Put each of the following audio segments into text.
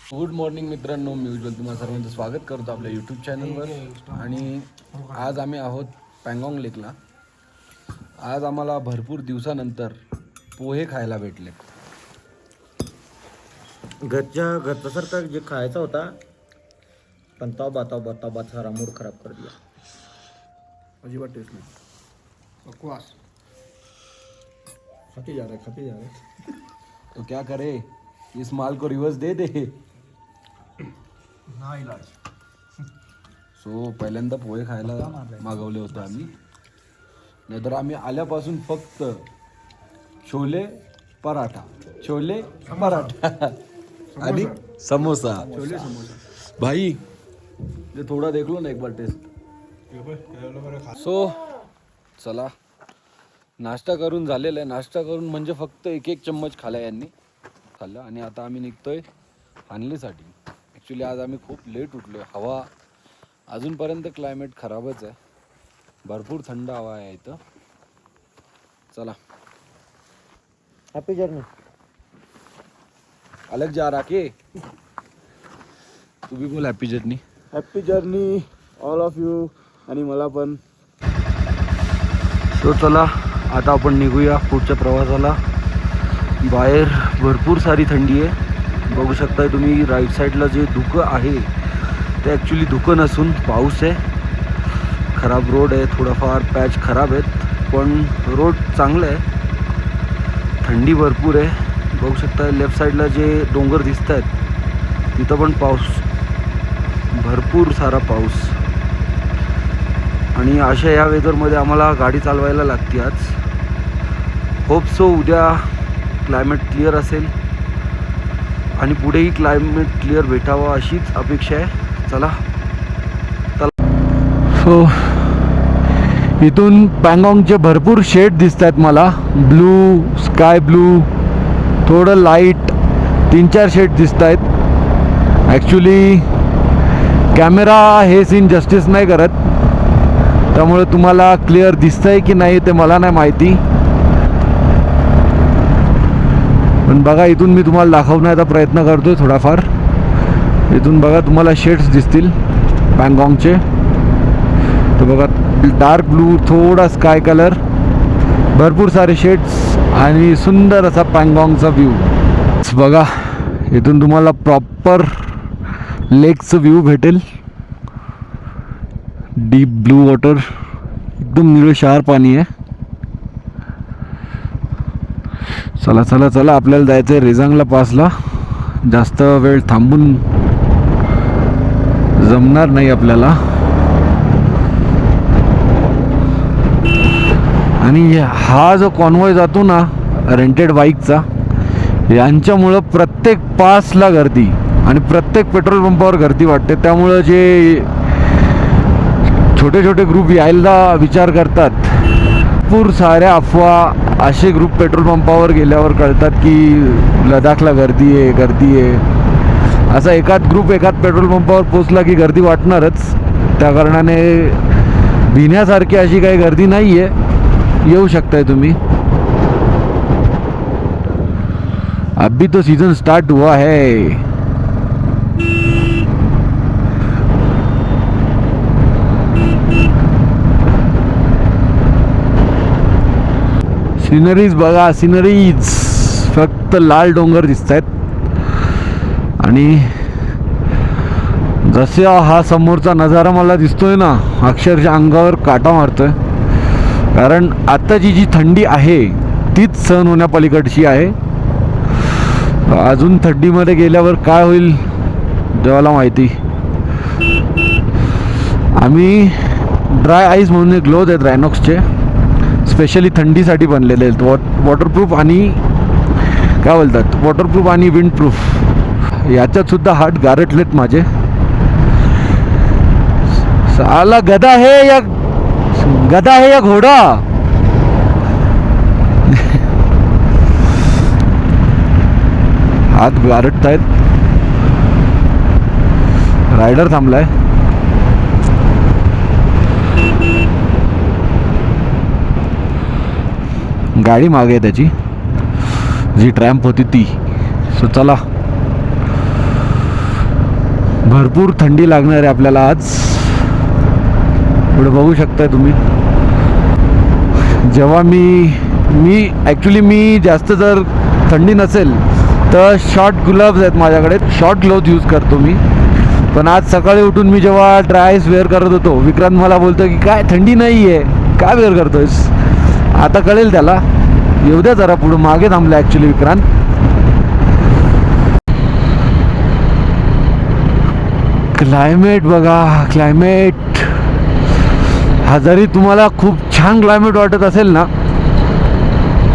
Good morning मित्रांनो, मी उज्ज्वल तुम्हाला सर्वांचं स्वागत करतो आपल्या यूट्यूब चॅनलवर. आणि आज आम्ही आहोत पँगॉंग लेकला. आज आम्हाला भरपूर दिवसानंतर पोहे खायला भेटले. घरच्यासारखा जे खायचा होता, पण तवा सारा मूड खराब कर दिया. अजिबात टेस्ट नाही, बकवास. खाते जा रहे तो क्या करे, इस माल को रिवर्स दे दे. ना इलाज. सो पहिल्यांदा पोहे खायला मागवले होते आम्ही. नाहीतर आम्ही आल्यापासून फक्त छोले पराठा आणि समोसा. छोले समोसा भाई ये थोड़ा देख लो ना एक बार टेस्ट. सो चला, नाश्ता करून झालेला आहे. नाश्ता करून म्हणजे फक्त एक चम्मच खाल्ला यांनी खाल्लं. आणि आता आम्ही निघतोय हानलेसाठी. ॲक्च्युली आज आम्ही खूप लेट उठलो आहे. हवा अजूनपर्यंत क्लायमेट खराबच आहे, भरपूर थंड हवा आहे इथं. चला, हॅपी जर्नी. अलग जा रहा के तू भी बोल happy journey. Happy journey all of you. आणि मला पण. सो चला, आता आपण निघूया पुढच्या प्रवासाला. बाहेर भरपूर सारी थंडी आहे. बघू शकताय तुम्ही राईट साईडला जे धुकं आहे ते ॲक्च्युली धुकं नसून पाऊस आहे. खराब रोड आहे, थोडाफार पॅच खराब आहेत, पण रोड चांगलं आहे. थंडी भरपूर आहे. बघू शकताय लेफ्ट साईडला जे डोंगर दिसत आहेत तिथं पण पाऊस, भरपूर सारा पाऊस. आणि अशा या वेदरमध्ये आम्हाला गाडी चालवायला लागते आज. होप सो उद्या क्लायमेट क्लिअर असेल आणि पुढेही क्लायमेट क्लिअर भेटावं अशीच अपेक्षा आहे. चला. सो इथून पँगॉंगचे भरपूर शेड दिसत आहेत मला. ब्लू, स्काय ब्लू, थोडं लाईट, 3-4 शेड दिसत आहेत. ॲक्च्युली कॅमेरा हे सीन जस्टिस नाही करत, त्यामुळे तुम्हाला क्लिअर दिसतंय की नाही ते मला नाही माहिती. पण बघा, इथून मी तुम्हाला दाखवण्याचा प्रयत्न करतोय थोडाफार. इथून बघा तुम्हाला शेड्स दिसतील पँगॉंगचे. तर बघा, डार्क ब्लू, थोडा स्काय कलर, भरपूर सारे शेड्स आणि सुंदर असा पँगॉंगचा व्ह्यू. बघा, इथून तुम्हाला प्रॉपर लेकचं व्ह्यू भेटेल. डीप ब्लू वॉटर, एकदम निळशार पाणी आहे. चला चला चला, आपल्याला जायचं आहे रेजांगला पासला. जास्त वेळ थांबून जमणार नाही आपल्याला. आणि हा जो कॉन्वॉय जातो ना रेंटेड बाईकचा, यांच्यामुळं प्रत्येक पासला गर्दी आणि प्रत्येक पेट्रोल पंपावर गर्दी वाटते. त्यामुळं जे छोटे छोटे ग्रुप यायला विचार करतात, भरपूर साऱ्या अफवा असे ग्रुप पेट्रोल पंपावर गेल्यावर कळतात की लडाखला गर्दी आहे. असा एकाच ग्रुप एकाच पेट्रोल पंपावर पोचला की गर्दी वाटणारच. त्या कारणाने भिण्यासारखी अशी काही गर्दी नाही आहे. येऊ शकताय तुम्ही. अभी तो सीजन स्टार्ट हुआ है. सिनरीज बघा, सिनरीज. फक्त लाल डोंगर दिसत आहेत. आणि जसा हा समोरचा नजारा मला दिसतोय ना, अक्षरशः अंगावर काटा मारतोय. कारण आत्ताची जी थंडी आहे तीच सहन होण्यापलीकडची आहे. अजून थंडीमध्ये गेल्यावर काय होईल देवाला माहिती. आम्ही ड्राय आईस म्हणून एक ग्लोव्ज आहेत रायनॉक्सचे, स्पेशली थंडीसाठी बनलेले आहेत. वॉटरप्रूफ आणि काय बोलतात, वॉटरप्रूफ आणि विंडप्रूफ. याच्यात सुद्धा हात गारटलेत माझे. साला गधा है या घोडा. हात गारटत आहेत. रायडर थांबलाय. गाडी मागे आहे त्याची, जी ट्रॅम्प होती ती. सो चला, भरपूर थंडी लागणार आहे आपल्याला आज. पुढे बघू शकताय तुम्ही. जेव्हा मी ॲक्च्युली मी जास्त जर थंडी नसेल तर शॉर्ट ग्लव्ज आहेत माझ्याकडे, शॉर्ट ग्लव्ज यूज करतो मी. पण आज सकाळी उठून मी जेव्हा ड्रायस वेअर करत होतो, विक्रांत मला बोलतो की काय थंडी नाही आहे, काय वेअर करतोयस. आता कळेल त्याला, येऊ द्या जरा पुढं. मागे थांबलं ॲक्च्युली विक्रांत. क्लायमेट बघा, क्लायमेट हा जरी तुम्हाला खूप छान क्लायमेट वाटत असेल ना,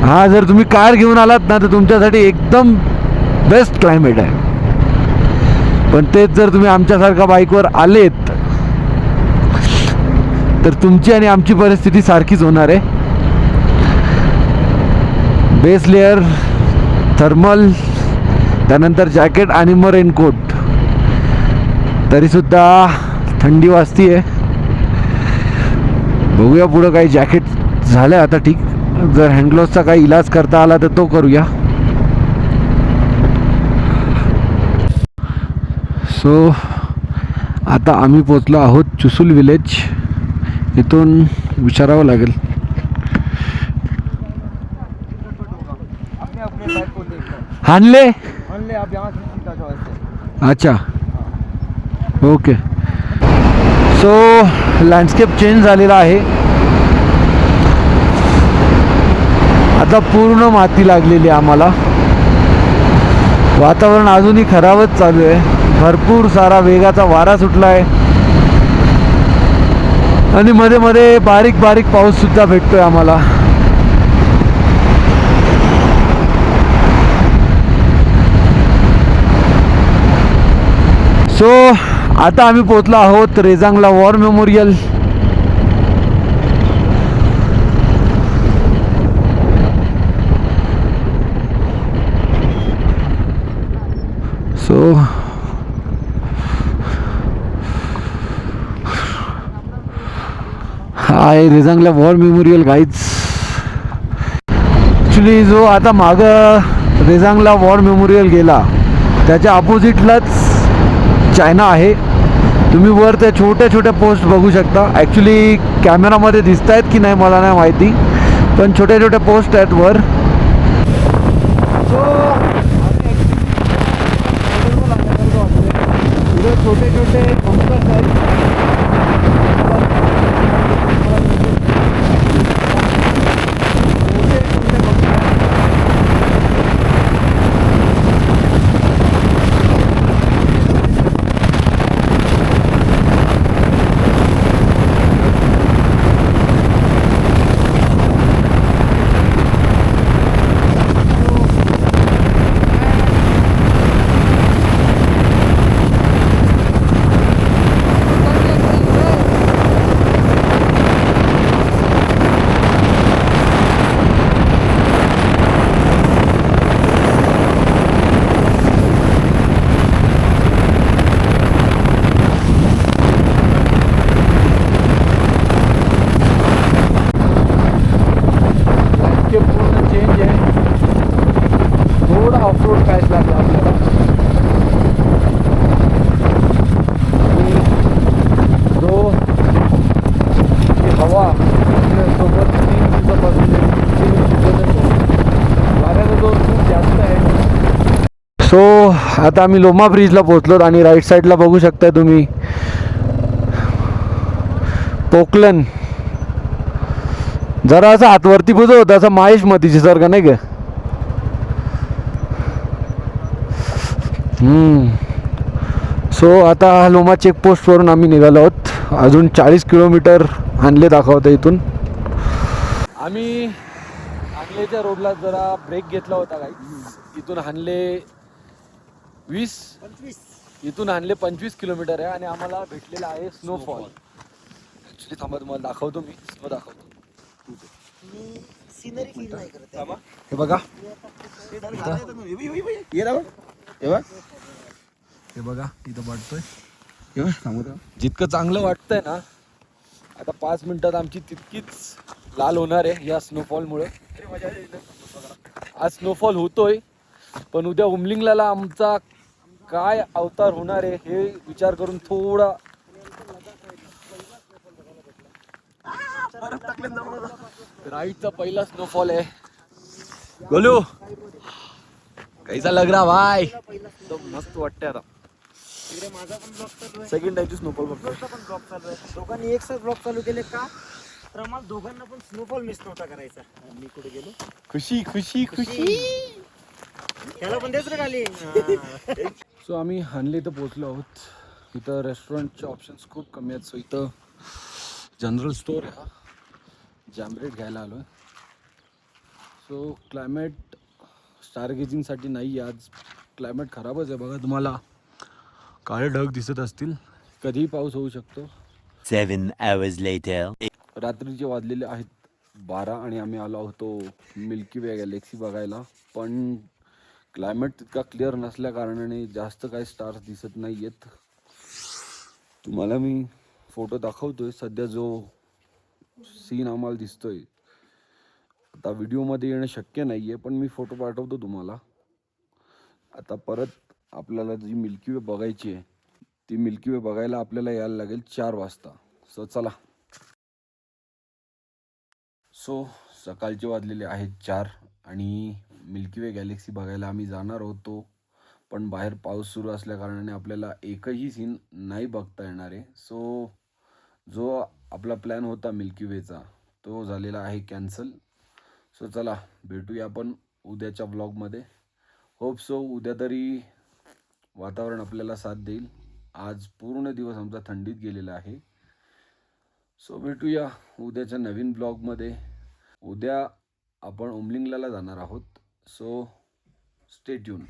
हा जर तुम्ही कार घेऊन आलात ना तर तुमच्यासाठी एकदम बेस्ट क्लायमेट आहे. पण तेच जर तुम्ही आमच्यासारखा बाईकवर आलेत तर तुमची आणि आमची परिस्थिती सारखीच होणार आहे. बेस लेअर, थर्मल, त्यानंतर जॅकेट आणि मग रेनकोट. तरीसुद्धा थंडी वाजती आहे. बघूया पुढं काही. जॅकेट झालं आता ठीक. जर हँडग्लोव्सचा काही इलाज करता आला तर तो करूया. सो आता आम्ही पोचलो आहोत चुसूल विलेज. इथून विचारावं लागेल. हानले अच्छा, ओके. सो लँडस्केप चेंज झालेला आहे. आता पूर्ण माती लागलेली आहे आम्हाला. वातावरण अजूनही खराबच चालू आहे. भरपूर सारा वेगाचा वारा सुटला आहे आणि मध्ये मध्ये बारीक बारीक पाऊस सुद्धा भेटतोय आम्हाला. सो आता आम्ही पोहोचलो आहोत Rezang La war memorial. So hi Rezang La war memorial guys. Actually जो आता मागं रेजांगला वॉर मेमोरियल गेला त्याच्या अपोजिटलाच चायना आहे. तुम्ही वर त्या छोट्या छोट्या पोस्ट बघू शकता. ॲक्च्युली कॅमेरामध्ये दिसत आहेत की नाही मला नाही माहिती, पण छोट्या छोट्या पोस्ट आहेत वर. छोटे छोटे बंकर्स आहेत. सो आता आम्ही लोमा ब्रिजला पोहोचलो आणि राईट साईडला बघू शकता तुम्ही पोकलन. जरा असं हातवरती बुजव होता असं माहेश मतीची सारखं नाही का. सो आता लोमा चेकपोस्टवरून आम्ही निघालो आहोत. अजून 40 किलोमीटर हानले दाखवतं इथून. आम्ही हानलेच्या रोडला जरा ब्रेक घेतला होता काही. इथून हानले 25 इथून हानले 25 किलोमीटर आहे आणि आम्हाला भेटलेला आहे स्नोफॉल. ॲक्च्युली थांबा तुम्हाला दाखवतो, मी स्नो दाखवतो. हे बघा, हे बघा इथं वाटतोय. जितकं चांगलं वाटतंय ना, आता 5 मिनिटात आमची तितकीच लाल होणार आहे या स्नोफॉलमुळे. आज स्नोफॉल होतोय, पण उद्या उमलिंगला आमचा काय अवतार होणार आहे हे विचार करून थोडा राईडचा पहिला स्नोफॉल आहे. गोलू कैसा लग रहा भाई? एकदम मस्त वाटतंय आता. तिकडे माझा पण ब्लॉग चालू आहे, सेकंड टाइमची स्नोफॉल बघतोय. तुमचा पण ब्लॉग चालू आहे. दोघांनी एक साथ ब्लॉग चालू केले का तर आम्हाला दोघांना पण स्नोफॉल मिस नव्हता करायचा. मी कुठे गेलो खुशी खुशी खुशी. त्याला पण देच रे खाली. सो आम्ही हानले इथं पोहोचलो आहोत. इथं रेस्टॉरंटचे ऑप्शन्स खूप कमी आहेत. सो इथं जनरल स्टोअर आहे हा. जॅमरेट घ्यायला आलो आहे. सो क्लायमेट स्टार गेजिंगसाठी नाही आहे आज. क्लायमेट खराबच आहे बघा, तुम्हाला काळे ढग दिसत असतील. कधीही पाऊस होऊ शकतो. 7 hours later. रात्रीचे वाजलेले आहेत 12 आणि आम्ही आलो होतो मिल्की वे गॅलेक्सी बघायला. पण क्लायमेट तितका क्लिअर नसल्या कारणाने जास्त काही स्टार्स दिसत नाही आहेत. तुम्हाला मी फोटो दाखवतोय. सध्या जो सीन आम्हाला दिसतोय, आता व्हिडिओमध्ये येणं शक्य नाही आहे, पण मी फोटो पाठवतो तुम्हाला. आता परत आपल्याला जी मिल्की वे बघायची आहे, ती मिल्की वे बघायला आपल्याला यायला लागेल 4 वाजता. सो चला. सो सकाळचे वाजलेले आहेत 4 आणि मिल्की वे गॅलेक्सी बघायला आम्ही जाणार होतो. पण बाहेर पाऊस सुरू असल्या कारणाने आपल्याला एकही सीन नाही बघता येणार आहे. सो जो आपला प्लॅन होता मिल्की वेचा तो झालेला आहे कॅन्सल. सो चला भेटूया आपण उद्याच्या ब्लॉगमध्ये. होप सो उद्या तरी वातावरण आपल्याला साथ देईल. आज पूर्ण दिवस आमचा थंडीत गेलेला आहे. सो भेटूया उद्याच्या नवीन ब्लॉगमध्ये. उद्या आपण उमलिंगला जाणार आहोत. So stay tune.